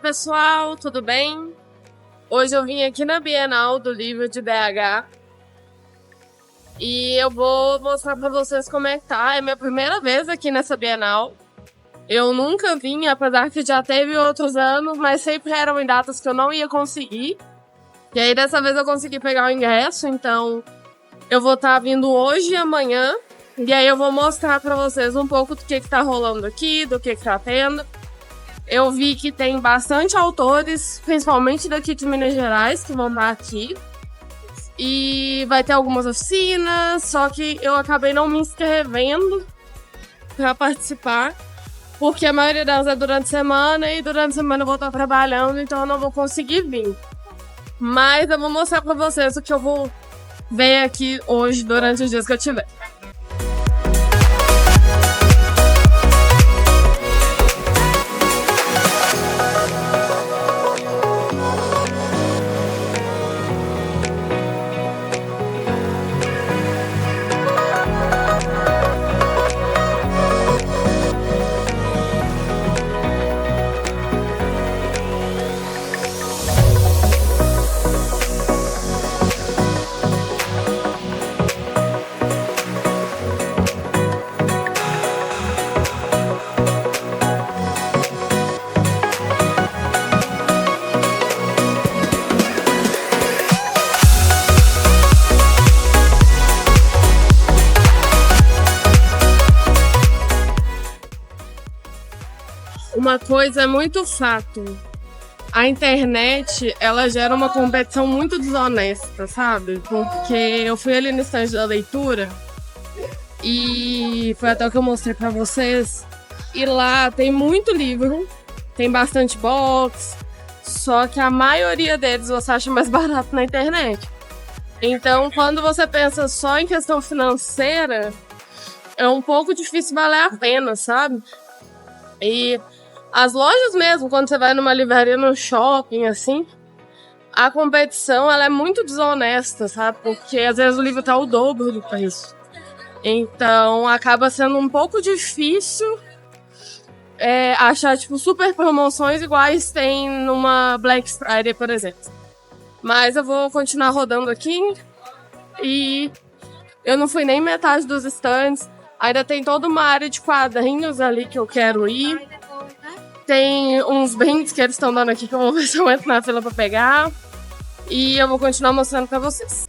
pessoal, tudo bem? Hoje eu vim aqui na Bienal do Livro de BH e eu vou mostrar para vocês como é que tá. É minha primeira vez aqui nessa Bienal. Eu nunca vim, apesar que já teve outros anos, mas sempre eram em datas que eu não ia conseguir. E aí dessa vez eu consegui pegar o ingresso, então eu vou estar vindo hoje e amanhã. E aí eu vou mostrar para vocês um pouco do que tá rolando aqui, do que tá tendo. Eu vi que tem bastante autores, principalmente daqui de Minas Gerais, que vão estar aqui. E vai ter algumas oficinas, só que eu acabei não me inscrevendo para participar, porque a maioria delas é durante a semana e durante a semana eu vou estar trabalhando, então eu não vou conseguir vir. Mas eu vou mostrar para vocês o que eu vou ver aqui hoje durante os dias que eu tiver. Uma coisa é muito fato. A internet, ela gera uma competição muito desonesta, sabe? Porque eu fui ali no stand da leitura e foi até o que eu mostrei pra vocês. E lá tem muito livro, tem bastante box, só que a maioria deles você acha mais barato na internet. Então, quando você pensa só em questão financeira, é um pouco difícil valer a pena, sabe? E as lojas mesmo, quando você vai numa livraria no shopping, assim, a competição ela é muito desonesta, sabe? Porque às vezes o livro tá o dobro do preço. Então acaba sendo um pouco difícil achar tipo super promoções iguais tem numa Black Friday, por exemplo. Mas eu vou continuar rodando aqui e eu não fui nem metade dos stands. Ainda tem toda uma área de quadrinhos ali que eu quero ir. Tem uns brindes que eles estão dando aqui que eu vou ver se eu entro na fila pra pegar. E eu vou continuar mostrando pra vocês.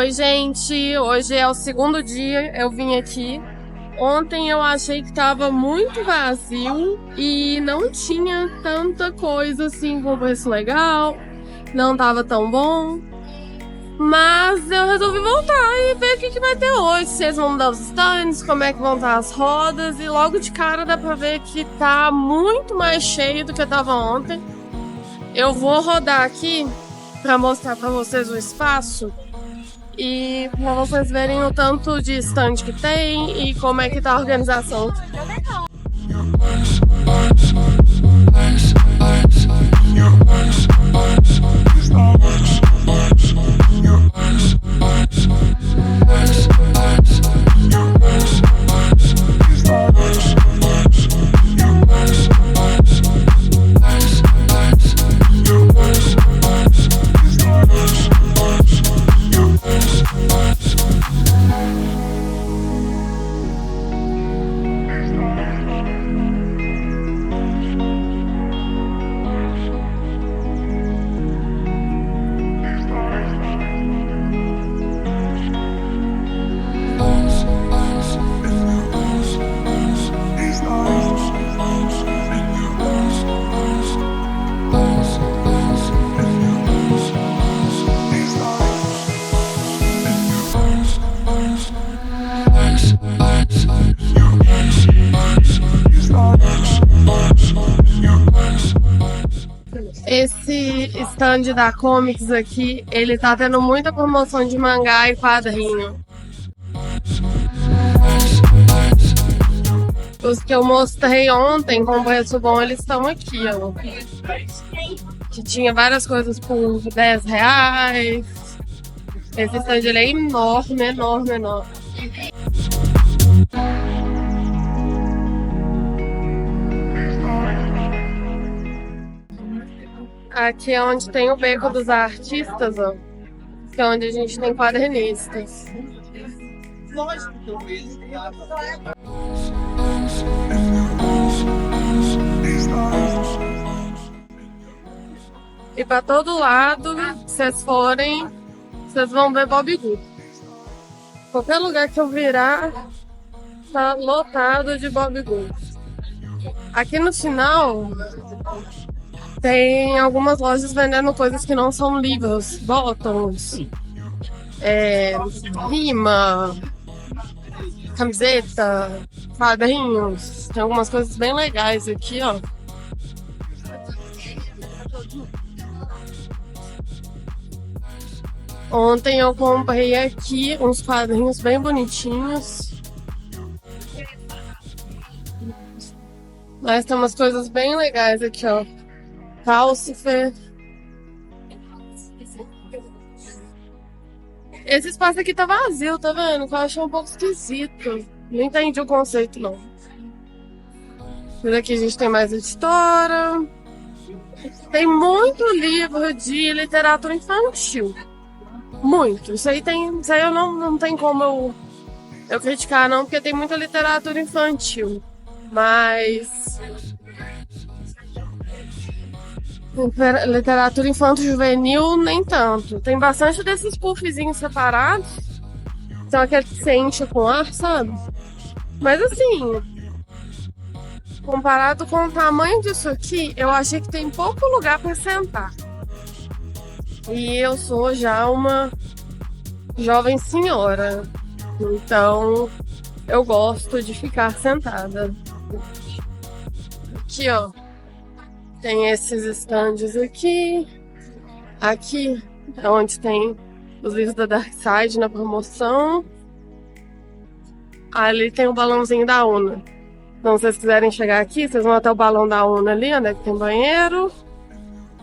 Oi, gente! Hoje é o segundo dia, eu vim aqui. Ontem eu achei que tava muito vazio e não tinha tanta coisa assim com preço legal, não tava tão bom. Mas eu resolvi voltar e ver o que vai ter hoje, se eles vão mudar os stands, como é que vão estar as rodas. E logo de cara dá pra ver que tá muito mais cheio do que tava ontem. Eu vou rodar aqui pra mostrar pra vocês o espaço e pra vocês verem o tanto de stand que tem e como é que tá a organização. Esse stand da Comics aqui, ele tá tendo muita promoção de mangá e quadrinho. Os que eu mostrei ontem com preço bom, eles estão aqui, ó. Que tinha várias coisas por R$10. Esse stand ele é enorme, enorme, enorme. Aqui é onde tem o Beco dos Artistas, ó. Que é onde a gente tem quadrinistas. E pra todo lado, se vocês forem, vocês vão ver Bob Good. Qualquer lugar que eu virar, tá lotado de Bob Good. Aqui no final, tem algumas lojas vendendo coisas que não são livros, bottoms, rima, camiseta, quadrinhos. Tem algumas coisas bem legais aqui, ó. Ontem eu comprei aqui uns quadrinhos bem bonitinhos. Mas tem umas coisas bem legais aqui, ó. Calcifer. Esse espaço aqui tá vazio, tá vendo? Que eu achei um pouco esquisito. Não entendi o conceito, não. Por aqui a gente tem mais editora. Tem muito livro de literatura infantil. Muito. Isso aí eu não tem como eu criticar, não, porque tem muita literatura infantil. Mas literatura infanto-juvenil, nem tanto. Tem bastante desses puffzinhos separados. São aqueles que você enche com ar, sabe? Mas assim, comparado com o tamanho disso aqui, eu achei que tem pouco lugar para sentar. E eu sou já uma jovem senhora. Então, eu gosto de ficar sentada. Aqui, ó. Tem esses stands aqui. Aqui é onde tem os livros da Dark Side na promoção. Ali tem o balãozinho da Una. Então, se vocês quiserem chegar aqui, vocês vão até o balão da Una ali, onde é que tem banheiro.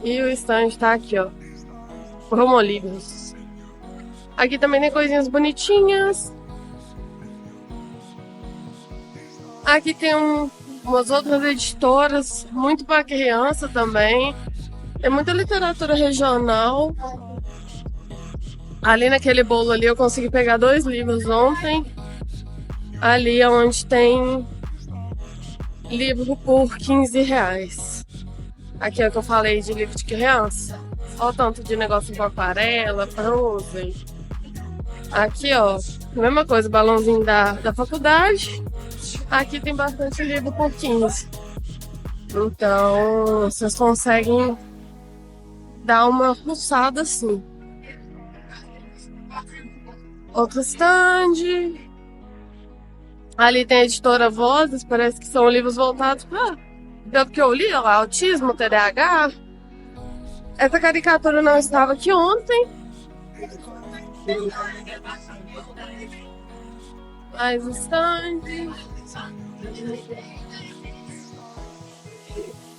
E o stand tá aqui, ó. Promolivros. Aqui também tem coisinhas bonitinhas. Aqui tem umas outras editoras, muito para criança também. Tem muita literatura regional. Ali naquele bolo ali eu consegui pegar 2 livros ontem. Ali é onde tem livro por R$15. Aqui é o que eu falei de livro de criança. Olha o tanto de negócio com aquarela, bronze. Aqui, ó, mesma coisa, balãozinho da faculdade. Aqui tem bastante livro por 15. Então, vocês conseguem dar uma fuçada assim. Outro stand. Ali tem a editora Vozes, parece que são livros voltados para, pelo que eu li, ó, autismo, TDAH. Essa caricatura não estava aqui ontem. Mais stand.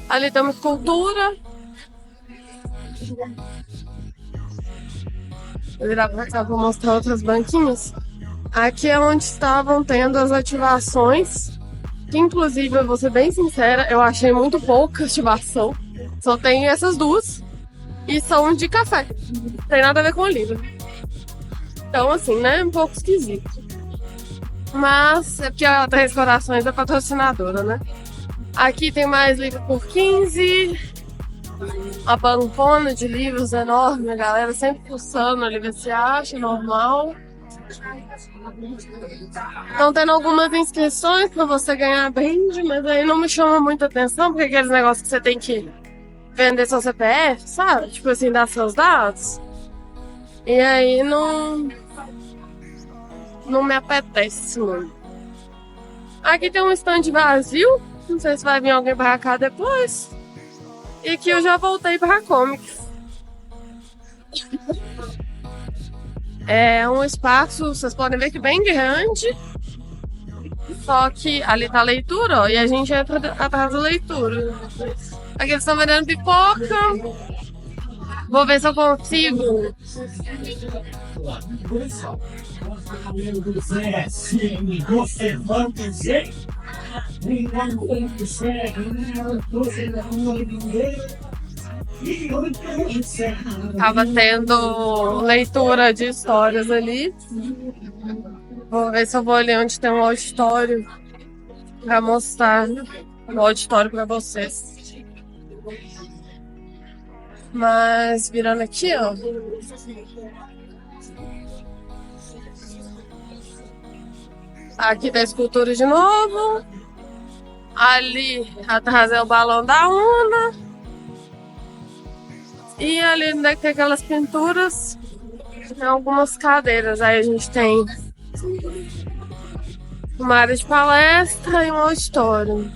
Ali tem uma escultura. Vou virar pra cá para mostrar outras banquinhas. Aqui é onde estavam tendo as ativações. Que inclusive, eu vou ser bem sincera, eu achei muito pouca ativação. Só tem essas duas. E são de café. Não tem nada a ver com o livro. Então, assim, né? Um pouco esquisito. Mas é porque a Três Corações é patrocinadora, né? Aqui tem mais livro por 15. A bancona de livros enorme, a galera sempre fuçando ali, ver se acha normal. Estão tendo algumas inscrições para você ganhar brinde, mas aí não me chama muita atenção, porque aqueles negócios que você tem que vender seu CPF, sabe? Tipo assim, dar seus dados. E aí não me apetece muito. Aqui tem um stand vazio, não sei se vai vir alguém pra cá depois. E aqui eu já voltei pra comics. É um espaço, vocês podem ver que bem grande. Só que ali tá a leitura, ó, e a gente entra atrás da leitura. Aqui eles estão vendendo pipoca. Vou ver se eu consigo. Tava tendo leitura de histórias ali. Vou ver se eu vou ali onde tem um auditório pra mostrar o auditório pra vocês. Mas virando aqui, ó. Aqui tá a escultura de novo. Ali atrás é o balão da Una. E ali onde é que tem aquelas pinturas, tem algumas cadeiras. Aí a gente tem uma área de palestra e um auditório.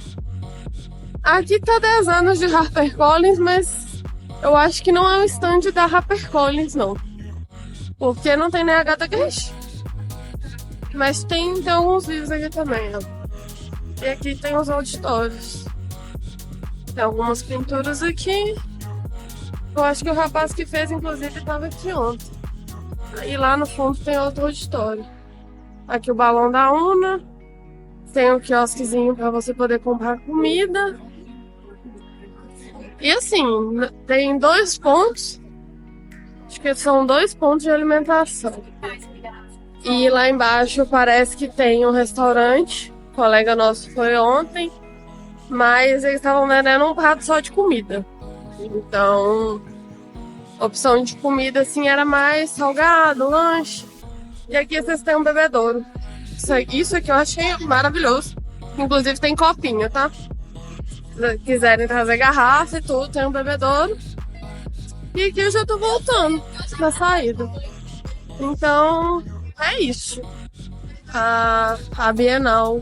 Aqui tá 10 anos de HarperCollins, mas eu acho que não é um stand da HarperCollins, não. Porque não tem nem Agatha Christie. Mas tem alguns livros aqui também, ó. E aqui tem os auditórios. Tem algumas pinturas aqui. Eu acho que o rapaz que fez, inclusive, estava aqui ontem. E lá no fundo tem outro auditório. Aqui o balão da Una. Tem um quiosquezinho para você poder comprar comida. E assim, tem 2 pontos. Acho que são 2 pontos de alimentação. E lá embaixo parece que tem um restaurante. O colega nosso foi ontem. Mas eles estavam vendendo um prato só de comida. Então, a opção de comida assim era mais salgado, lanche. E aqui vocês têm um bebedouro. Isso aqui eu achei maravilhoso. Inclusive tem copinho, tá? Se quiserem trazer garrafa e tudo, tem um bebedouro. E aqui eu já tô voltando na saída. Então, é isso. A Bienal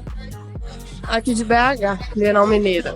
aqui de BH, Bienal Mineira.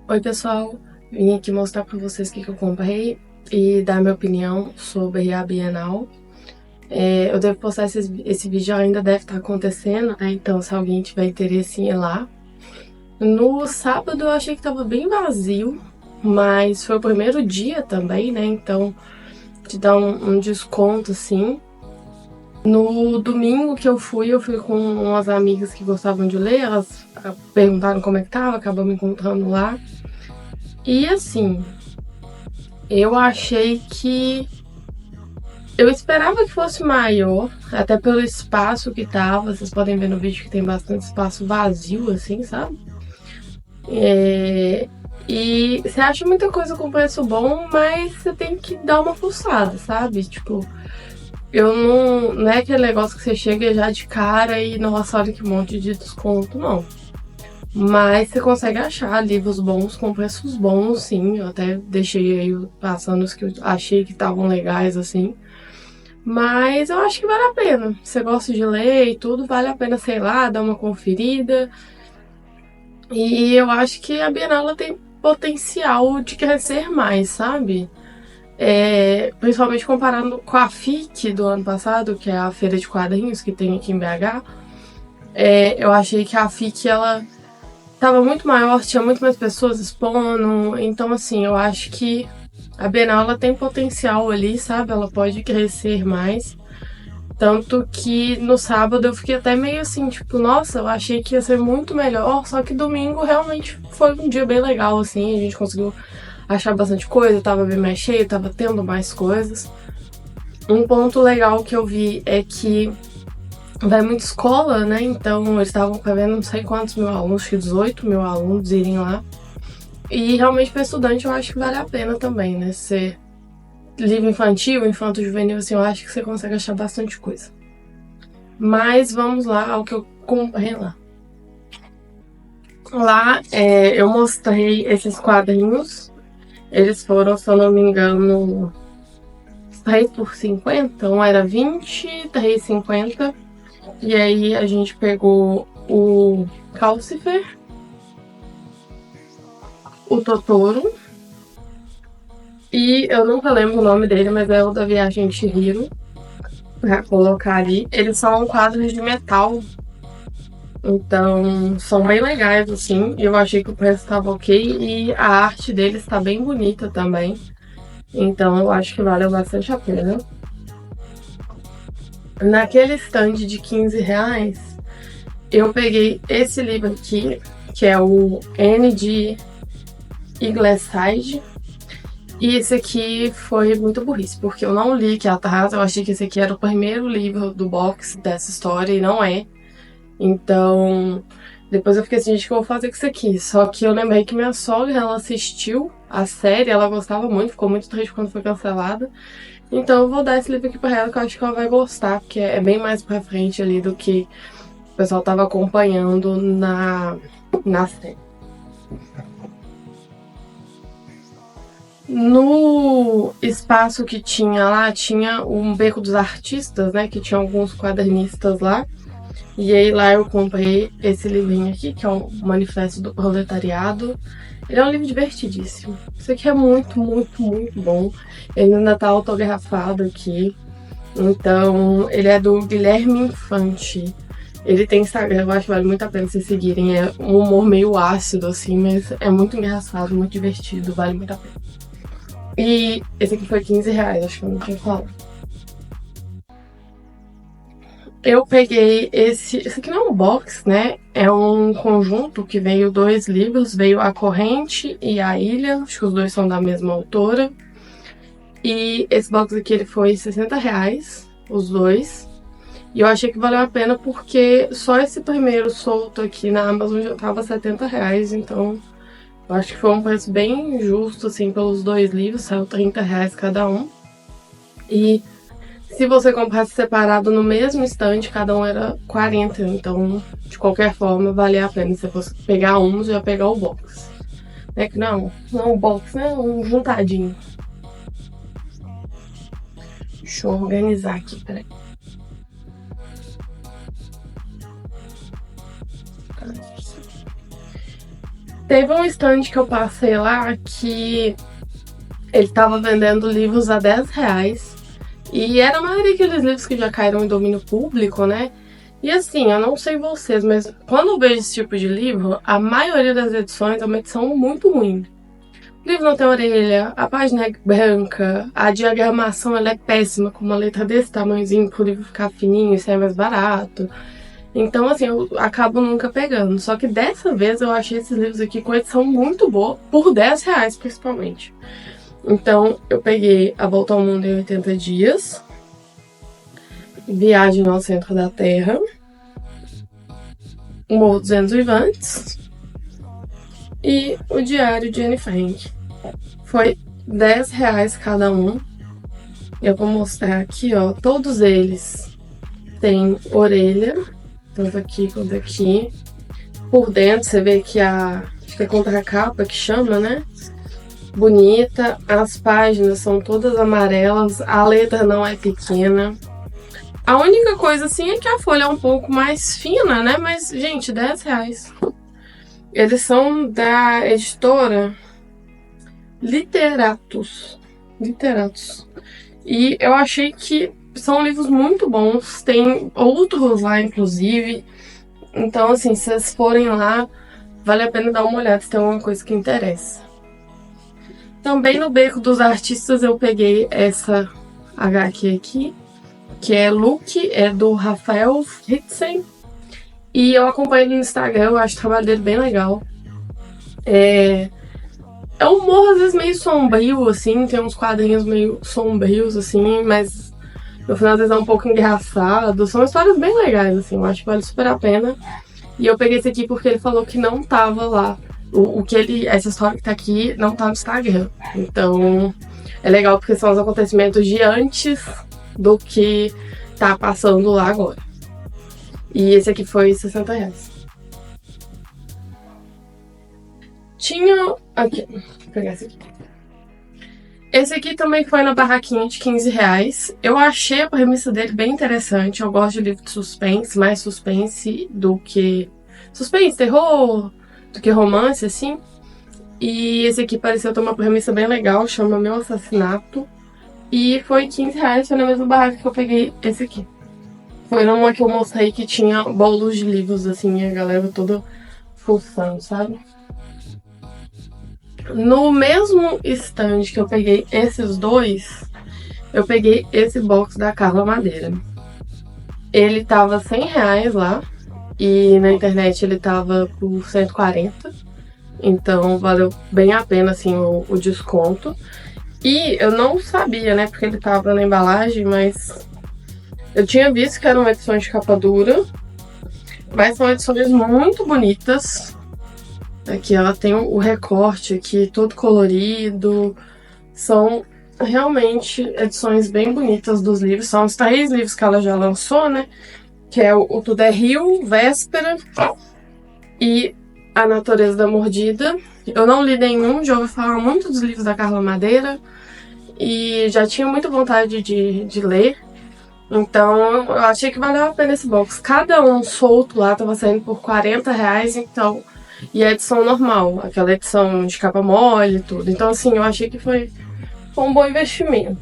Oi pessoal, vim aqui mostrar pra vocês o que eu comprei e dar minha opinião sobre a Bienal. Eu devo postar esse vídeo, ainda deve estar acontecendo, né? Então se alguém tiver interesse em ir lá. No sábado eu achei que tava bem vazio, mas foi o primeiro dia também, né? Então te dá um desconto assim. No domingo que eu fui com umas amigas que gostavam de ler, elas perguntaram como é que tava, acabamos me encontrando lá. E assim, eu achei que. Eu esperava que fosse maior, até pelo espaço que tava. Vocês podem ver no vídeo que tem bastante espaço vazio, assim, sabe? É, e você acha muita coisa com preço bom, mas você tem que dar uma fuçada, sabe? Tipo, eu não é aquele negócio que você chega já de cara e nossa, olha que monte de desconto, não. Mas você consegue achar livros bons com preços bons, sim. Eu até deixei aí passando os que eu achei que estavam legais, assim. Mas eu acho que vale a pena. Você gosta de ler e tudo, vale a pena, sei lá, dar uma conferida. E eu acho que a Bienal tem potencial de crescer mais, sabe? Principalmente comparando com a FIC do ano passado, que é a feira de quadrinhos que tem aqui em BH. Eu achei que a FIC ela tava muito maior, tinha muito mais pessoas expondo. Então, assim, eu acho que a Bienal ela tem potencial ali, sabe? Ela pode crescer mais. Tanto que no sábado eu fiquei até meio assim, tipo, nossa, eu achei que ia ser muito melhor, só que domingo realmente foi um dia bem legal, assim, a gente conseguiu achar bastante coisa, tava bem mais cheio, tava tendo mais coisas. Um ponto legal que eu vi é que vai muita escola, né? Então eles estavam prevendo não sei quantos mil alunos, acho que 18 mil alunos irem lá. E realmente para estudante eu acho que vale a pena também, né? Ser livro infantil, infanto juvenil, assim, eu acho que você consegue achar bastante coisa. Mas vamos lá ao que eu comprei lá. Lá eu mostrei esses quadrinhos. Eles foram, se eu não me engano, 3 por 50. Um era 20, 3,50. E aí a gente pegou o Calcifer, o Totoro. E eu nunca lembro o nome dele, mas é o da Viagem de Chihiro. Pra colocar ali. Eles são quadros de metal. Então, são bem legais, assim. E eu achei que o preço estava ok. E a arte deles está bem bonita também. Então, eu acho que vale bastante a pena. Naquele stand de 15 reais, eu peguei esse livro aqui, que é o N de Igleside. E esse aqui foi muito burrice, porque eu não li aqui atrás. Eu achei que esse aqui era o primeiro livro do box dessa história e não é. Então, depois eu fiquei assim, gente, o que eu vou fazer com isso aqui? Só que eu lembrei que minha sogra, ela assistiu a série, ela gostava muito, ficou muito triste quando foi cancelada. Então eu vou dar esse livro aqui pra ela, que eu acho que ela vai gostar, porque é bem mais pra frente ali do que o pessoal tava acompanhando na série. No espaço que tinha lá, tinha um beco dos artistas, né? Que tinha alguns quadrinistas lá. E aí lá eu comprei esse livrinho aqui, que é o Manifesto do Proletariado. Ele é um livro divertidíssimo. Isso aqui é muito, muito, muito bom. Ele ainda tá autografado aqui. Então, ele é do Guilherme Infante. Ele tem Instagram, eu acho que vale muito a pena vocês seguirem. É um humor meio ácido, assim, mas é muito engraçado, muito divertido, vale muito a pena. E esse aqui foi 15 reais, acho que eu não tinha falado. Eu peguei esse aqui não é um box, né? É um conjunto que veio 2 livros, veio A Corrente e A Ilha, acho que os dois são da mesma autora. E esse box aqui ele foi 60 reais, os dois. E eu achei que valeu a pena porque só esse primeiro solto aqui na Amazon já tava 70 reais, então eu acho que foi um preço bem justo, assim, pelos 2 livros, saiu 30 reais cada um. E se você comprasse separado no mesmo estande, cada um era 40, então de qualquer forma valia a pena. Se você pegar um, você ia pegar o box. É que não o box, né? Um juntadinho. Deixa eu organizar aqui, peraí. Teve um stand que eu passei lá que ele tava vendendo livros a 10 reais. E era a maioria daqueles livros que já caíram em domínio público, né? E assim, eu não sei vocês, mas quando eu vejo esse tipo de livro, a maioria das edições é uma edição muito ruim. O livro não tem orelha, a página é branca, a diagramação ela é péssima, com uma letra desse tamanhozinho, pro livro ficar fininho e sair mais barato. Então, assim, eu acabo nunca pegando. Só que dessa vez eu achei esses livros aqui com edição muito boa, por R$10 principalmente. Então, eu peguei A Volta ao Mundo em 80 Dias, Viagem ao Centro da Terra, O Morro dos Ventos Vivantes e O Diário de Anne Frank. Foi R$10 cada um. Eu vou mostrar aqui, ó, todos eles têm orelha, tanto aqui quanto aqui. Por dentro você vê que acho que é contracapa que chama, né? Bonita, as páginas são todas amarelas, a letra não é pequena. A única coisa assim é que a folha é um pouco mais fina, né? Mas, gente, R$10. Eles são da editora Literatus. E eu achei que são livros muito bons. Tem outros lá, inclusive. Então, assim, se vocês forem lá, vale a pena dar uma olhada se tem alguma coisa que interessa. Também no Beco dos Artistas eu peguei essa HQ aqui, que é Look, é do Rafael Fritzen. E eu acompanho ele no Instagram, eu acho o trabalho dele bem legal. É um humor às vezes meio sombrio, assim, tem uns quadrinhos meio sombrios, assim, mas no final às vezes é um pouco engraçado. São histórias bem legais, assim, eu acho que vale super a pena. E eu peguei esse aqui porque ele falou que não tava lá. Essa história que tá aqui não tá no Instagram. Então, é legal porque são os acontecimentos de antes do que tá passando lá agora. E esse aqui foi R$60. Tinha... Aqui, vou pegar esse aqui. Esse aqui também foi na barraquinha de R$15. Eu achei a premissa dele bem interessante. Eu gosto de livro de suspense, mais suspense do que... Suspense, terror, do que romance, assim. E esse aqui pareceu ter uma premissa bem legal, chama Meu Assassinato. E foi R$15, foi na mesma barraca que eu peguei esse aqui. Foi numa que eu mostrei que tinha bolos de livros, assim, e a galera toda fuçando, sabe? No mesmo stand que eu peguei esses dois, eu peguei esse box da Carla Madeira. Ele tava R$100 lá, e na internet ele tava por 140. Então valeu bem a pena, assim, o desconto. E eu não sabia, né, porque ele tava na embalagem, mas eu tinha visto que eram edições de capa dura. Mas são edições muito bonitas. Aqui ela tem o recorte aqui, todo colorido. São realmente edições bem bonitas dos livros. São os 3 livros que ela já lançou, né? Que é o Tudo é Rio, Véspera e A Natureza da Mordida. Eu não li nenhum, já ouvi falar muito dos livros da Carla Madeira. E já tinha muita vontade de ler. Então eu achei que valeu a pena esse box. Cada um solto lá tava saindo por R$40, então... E a edição normal, aquela edição de capa mole e tudo. Então, assim, eu achei que foi um bom investimento.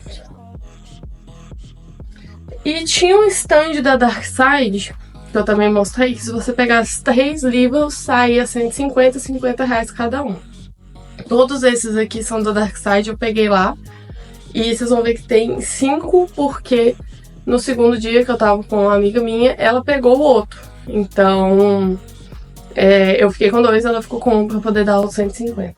E tinha um stand da Darkside, que eu também mostrei, que se você pegasse 3 livros, saía R$150, R$50 cada um. Todos esses aqui são da Darkside, eu peguei lá. E vocês vão ver que tem 5, porque no segundo dia que eu tava com uma amiga minha, ela pegou o outro. Então... eu fiquei com 2, ela ficou com 1 pra poder dar os 150.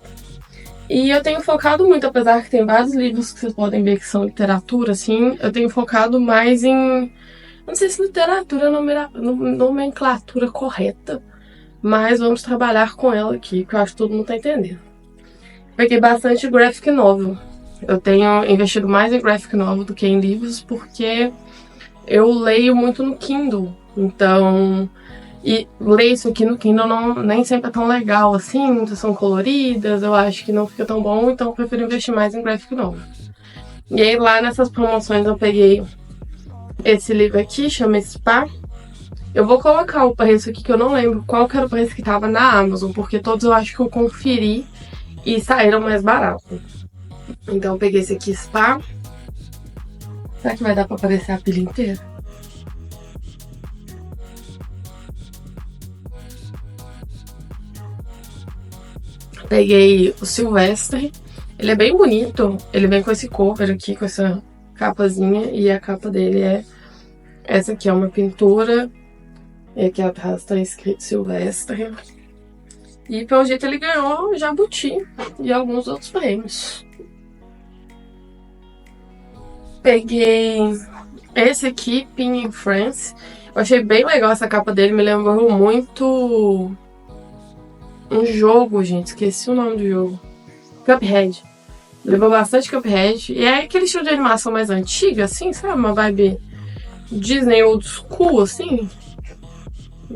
E eu tenho focado muito, apesar que tem vários livros que vocês podem ver que são literatura, assim, eu tenho focado mais em... Não sei se literatura é a nomenclatura correta, mas vamos trabalhar com ela aqui, que eu acho que todo mundo tá entendendo. Peguei bastante graphic novel. Eu tenho investido mais em graphic novel do que em livros, porque eu leio muito no Kindle, então... E ler isso aqui no Kindle nem sempre é tão legal assim, muitas são coloridas, eu acho que não fica tão bom, então eu prefiro investir mais em graphic novel. E aí lá nessas promoções eu peguei esse livro aqui, chama Spa. Eu vou colocar o preço aqui, que eu não lembro qual que era o preço que tava na Amazon, porque todos eu acho que eu conferi e saíram mais baratos. Então eu peguei esse aqui, Spa. Será que vai dar pra aparecer a pilha inteira? Peguei o Silvestre. Ele é bem bonito. Ele vem com esse cover aqui, com essa capazinha. E a capa dele é essa aqui, é uma pintura. E aqui atrás tá escrito Silvestre. E pelo jeito ele ganhou Jabuti e alguns outros prêmios. Peguei esse aqui, Pin in France. Eu achei bem legal essa capa dele, me lembrou muito um jogo, gente, esqueci o nome do jogo. Cuphead. Levou bastante Cuphead. E é aquele estilo de animação mais antiga, assim, sabe? Uma vibe Disney old school, assim.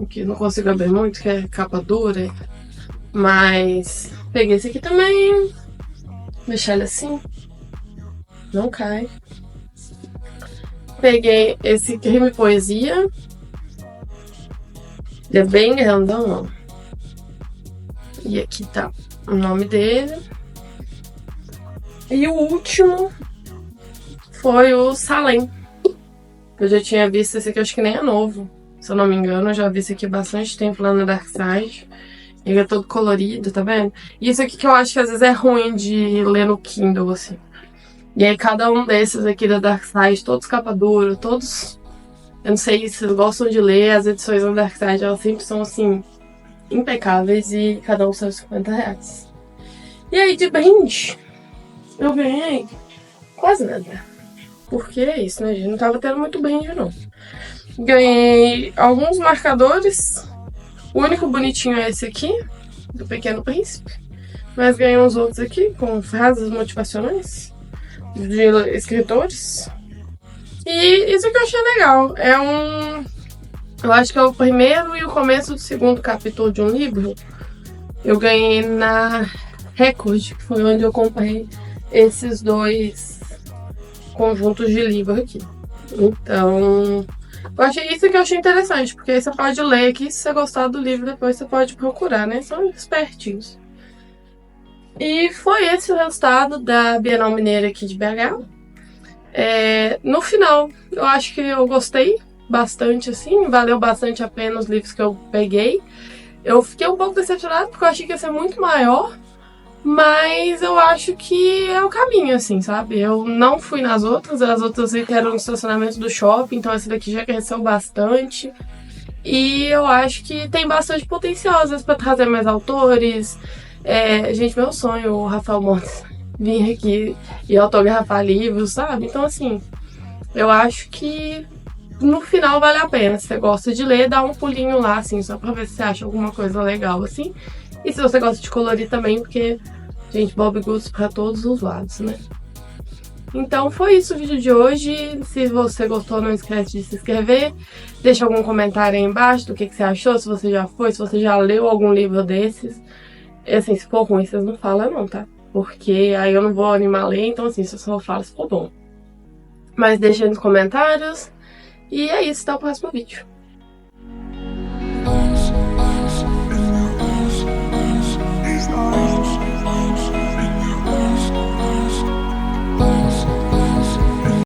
Que não consigo abrir muito, que é capa dura. Mas peguei esse aqui também. Deixar ele assim. Não cai. Peguei esse Crime e Poesia. Ele é bem grandão, ó. E aqui tá o nome dele. E o último foi o Salem. Eu já tinha visto esse aqui, acho que nem é novo. Se eu não me engano, eu já vi esse aqui há bastante tempo lá na Dark Side. Ele é todo colorido, tá vendo? E isso aqui que eu acho que às vezes é ruim de ler no Kindle, assim. E aí cada um desses aqui da Dark Side, todos capa dura, todos... Eu não sei se vocês gostam de ler, as edições da Dark Side, elas sempre são, assim, impecáveis e cada um são R$50. E aí, de brinde, eu ganhei quase nada. Porque é isso, né, gente? Não tava tendo muito brinde, não. Ganhei alguns marcadores. O único bonitinho é esse aqui, do Pequeno Príncipe. Mas ganhei uns outros aqui, com frases motivacionais de escritores. E isso que eu achei legal. É um... Eu acho que é o primeiro e o começo do segundo capítulo de um livro. Eu ganhei na Record, que foi onde eu comprei esses dois conjuntos de livro aqui. Então, eu achei isso que eu achei interessante, porque aí você pode ler aqui, se você gostar do livro, depois você pode procurar, né? São espertinhos. E foi esse o resultado da Bienal Mineira aqui de BH. No final, eu acho que eu gostei bastante, assim, valeu bastante a pena os livros que eu peguei. Eu fiquei um pouco decepcionada porque eu achei que ia ser muito maior, mas eu acho que é o caminho, assim, sabe? Eu não fui nas outras, as outras eram no estacionamento do shopping, então essa daqui já cresceu bastante. E eu acho que tem bastante potencial, às vezes, pra trazer mais autores. Gente, meu sonho, o Rafael Montes vir aqui e autografar livros, sabe? Então, assim, eu acho que no final vale a pena. Se você gosta de ler, dá um pulinho lá, assim, só pra ver se você acha alguma coisa legal, assim. E se você gosta de colorir também, porque, gente, Bob Goods pra todos os lados, né? Então foi isso o vídeo de hoje. Se você gostou, não esquece de se inscrever. Deixa algum comentário aí embaixo do que você achou, se você já foi, se você já leu algum livro desses. E assim, se for ruim, vocês não falam não, tá? Porque aí eu não vou animar a ler, então assim, se eu só falo se for bom. Mas deixa aí nos comentários. E é isso, até o próximo vídeo.